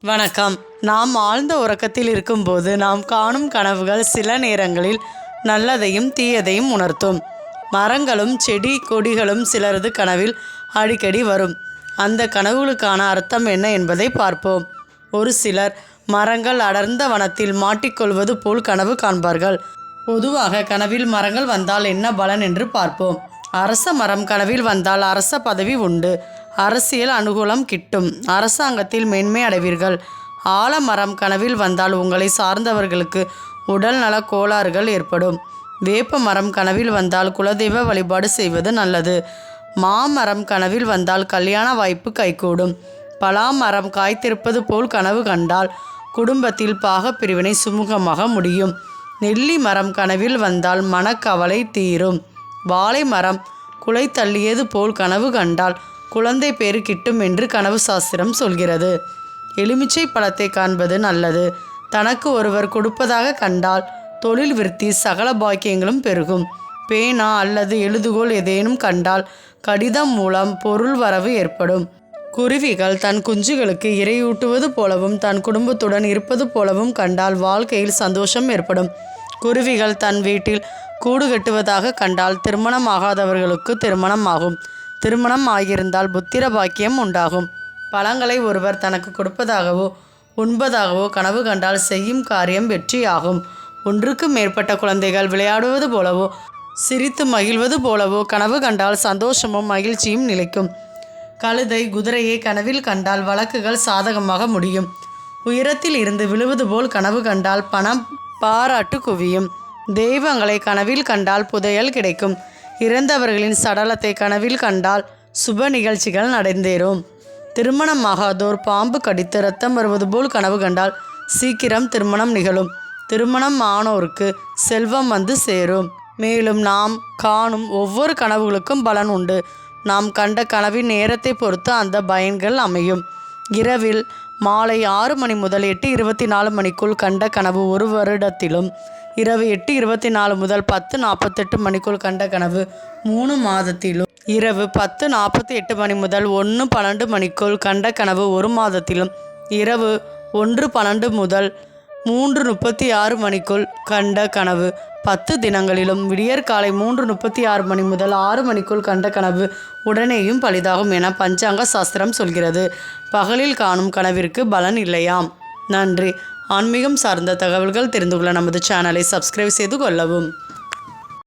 வணக்கம். நாம் ஆழ்ந்த உறக்கத்தில் இருக்கும்போது நாம் காணும் கனவுகள் சில நேரங்களில் நல்லதையும் தீயதையும் உணர்த்தும். மரங்களும் செடி கொடிகளும் சிலரது கனவில் அடிக்கடி வரும். அந்த கனவுகளுக்கான அர்த்தம் என்ன என்பதை பார்ப்போம். ஒரு சிலர் மரங்கள் அடர்ந்த வனத்தில் மாட்டிக்கொள்வது போல் கனவு காண்பார்கள். பொதுவாக கனவில் மரங்கள் வந்தால் என்ன பலன் என்று பார்ப்போம். அரச மரம் கனவில் வந்தால் அரச பதவி உண்டு, அரசியல் அனுகூலம் கிட்டும், அரசாங்கத்தில் மேன்மை அடைவீர்கள். ஆலமரம் கனவில் வந்தால் உங்களை சார்ந்தவர்களுக்கு உடல் நல கோளாறுகள் ஏற்படும். வேப்ப மரம் கனவில் வந்தால் குலதெய்வ வழிபாடு செய்வது நல்லது. மாமரம் கனவில் வந்தால் கல்யாண வாய்ப்பு கைகூடும். பலாமரம் காய்த்திருப்பது போல் கனவு கண்டால் குடும்பத்தில் பாக பிரிவினை சுமூகமாக முடியும். நெல்லி மரம் கனவில் வந்தால் மனக்கவலை தீரும். வாழை மரம் குலை தள்ளியது போல் கனவு கண்டால் குழந்தை பேறு கிட்டும் என்று கனவு சாஸ்திரம் சொல்கிறது. எலுமிச்சை பழத்தை காண்பது நல்லது. தனக்கு ஒருவர் கொடுப்பதாக கண்டால் தொழில் விருத்தி சகல பாக்கியங்களும் பெருகும். பேனா அல்லது எழுதுகோல் ஏதேனும் கண்டால் கடிதம் மூலம் பொருள் வரவு ஏற்படும். குருவிகள் தன் குஞ்சுகளுக்கு இரையூட்டுவது போலவும் தன் குடும்பத்துடன் இருப்பது போலவும் கண்டால் வாழ்க்கையில் சந்தோஷம் ஏற்படும். குருவிகள் தன் வீட்டில் கூடு கட்டுவதாக கண்டால் திருமணம் ஆகாதவர்களுக்கு திருமணம் ஆகும். திருமணம் ஆகியிருந்தால் புத்திர பாக்கியம் உண்டாகும். பழங்களை ஒருவர் தனக்கு கொடுப்பதாகவோ உண்பதாகவோ கனவு கண்டால் செய்யும் காரியம் வெற்றியாகும். ஒன்றுக்கு மேற்பட்ட குழந்தைகள் விளையாடுவது போலவோ சிரித்து மகிழ்வது போலவோ கனவு கண்டால் சந்தோஷமும் மகிழ்ச்சியும் நிலைக்கும். கழுதை குதிரையை கனவில் கண்டால் வழக்குகள் சாதகமாக முடியும். உயரத்தில் இருந்து விழுவது போல் கனவு கண்டால் பணம் பாராட்டு குவியும். தெய்வங்களை கனவில் கண்டால் புதையல் கிடைக்கும். இறந்தவர்களின் சடலத்தை கனவில் கண்டால் சுப நிகழ்ச்சிகள் நடந்தேறும். திருமணமாகாதோர் பாம்பு கடித்து இரத்தம் வருவது போல் கனவு கண்டால் சீக்கிரம் திருமணம் நிகழும். திருமணம் ஆனோருக்கு செல்வம் வந்து சேரும். மேலும் நாம் காணும் ஒவ்வொரு கனவுகளுக்கும் பலன் உண்டு. நாம் கண்ட கனவின் நேரத்தை பொறுத்து அந்த பயன்கள் அமையும். இரவில் மாலை 6 மணி முதல் 8:24 மணிக்குள் கண்ட கனவு 1 வருடத்திலும், இரவு 8:24 முதல் 10:48 மணிக்குள் கண்ட கனவு 3 மாதத்திலும், இரவு 10:48 மணி முதல் 1:12 மணிக்குள் கண்ட கனவு 1 மாதத்திலும், இரவு 1:12 முதல் 3:36 மணிக்குள் கண்ட கனவு 10 தினங்களிலும், விடியற்காலை 3:36 மணி முதல் 6 மணிக்குள் கண்ட கனவு உடனேயும் பலிதாகும் என பஞ்சாங்க சாஸ்திரம் சொல்கிறது. பகலில் காணும் கனவிற்கு பலன் இல்லையாம். நன்றி. ஆன்மீகம் சார்ந்த தகவல்கள் தெரிந்து கொள்ள நமது சேனலை சப்ஸ்கிரைப் செய்து கொள்ளவும்.